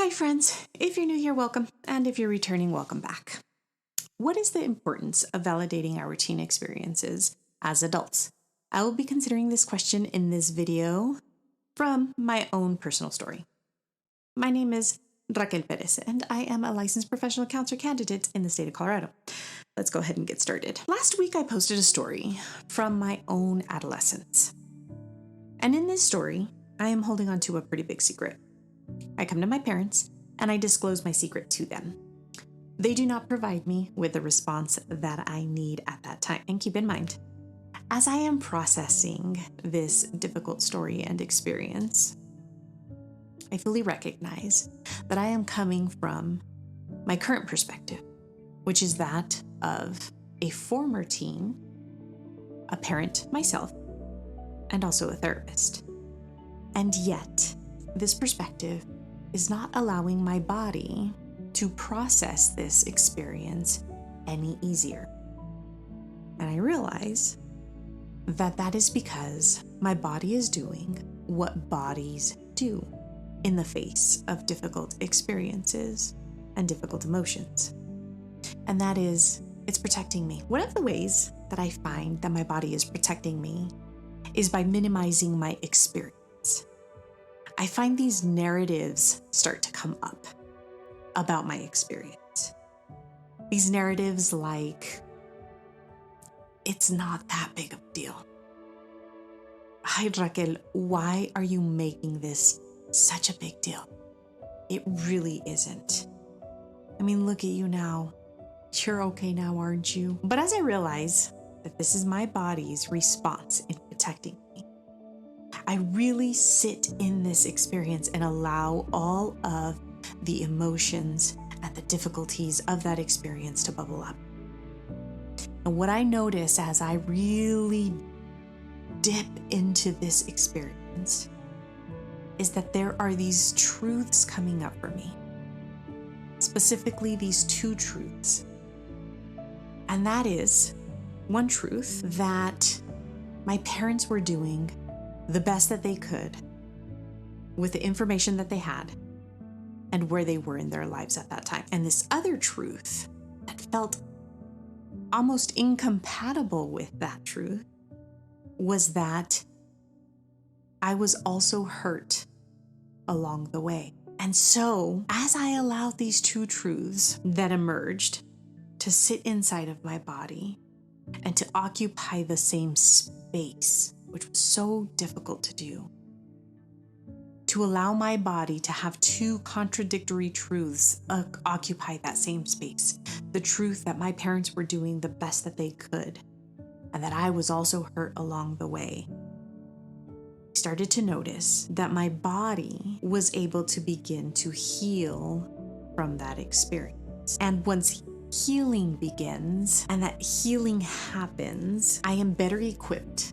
Hi friends, if you're new here, welcome, and if you're returning, welcome back. What is the importance of validating our teen experiences as adults? I will be considering this question in this video from my own personal story. My name is Raquel Perez, and I am a licensed professional counselor candidate in the state of Colorado. Let's go ahead and get started. Last week, I posted a story from my own adolescence. And in this story, I am holding on to a pretty big secret. I come to my parents and I disclose my secret to them. They do not provide me with the response that I need at that time. And keep in mind, as I am processing this difficult story and experience, I fully recognize that I am coming from my current perspective, which is that of a former teen, a parent myself, and also a therapist. And yet, this perspective is not allowing my body to process this experience any easier. And I realize that that is because my body is doing what bodies do in the face of difficult experiences and difficult emotions. And that is, it's protecting me. One of the ways that I find that my body is protecting me is by minimizing my experience. I find these narratives start to come up about my experience. These narratives like, it's not that big of a deal. Hi, Raquel, why are you making this such a big deal? It really isn't. I mean, look at you now. You're okay now, aren't you? But as I realize that this is my body's response in protecting me, I really sit in this experience and allow all of the emotions and the difficulties of that experience to bubble up. And what I notice as I really dip into this experience is that there are these truths coming up for me, specifically these two truths. And that is one truth that my parents were doing the best that they could with the information that they had and where they were in their lives at that time. And this other truth that felt almost incompatible with that truth was that I was also hurt along the way. And so as I allowed these two truths that emerged to sit inside of my body and to occupy the same space, which was so difficult to do, to allow my body to have two contradictory truths occupy that same space. The truth that my parents were doing the best that they could, and that I was also hurt along the way. I started to notice that my body was able to begin to heal from that experience. And once healing begins and that healing happens, I am better equipped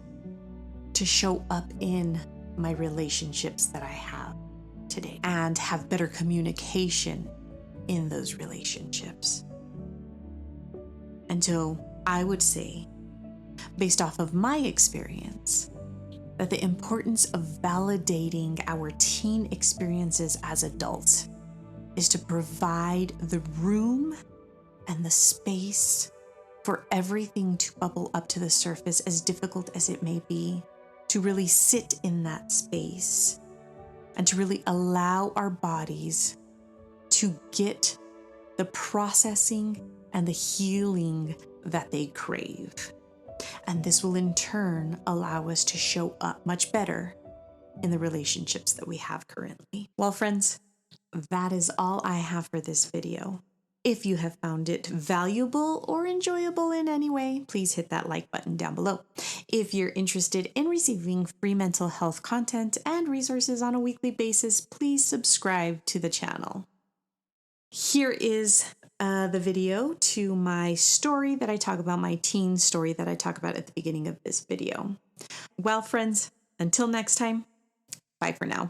to show up in my relationships that I have today and have better communication in those relationships. And so I would say, based off of my experience, that the importance of validating our teen experiences as adults is to provide the room and the space for everything to bubble up to the surface, as difficult as it may be, to really sit in that space and to really allow our bodies to get the processing and the healing that they crave. And this will in turn allow us to show up much better in the relationships that we have currently. Well, friends, that is all I have for this video. If you have found it valuable or enjoyable in any way, please hit that like button down below. If you're interested in receiving free mental health content and resources on a weekly basis, please subscribe to the channel. Here is the video to my story that I talk about, my teen story that I talk about at the beginning of this video. Well, friends, until next time, bye for now.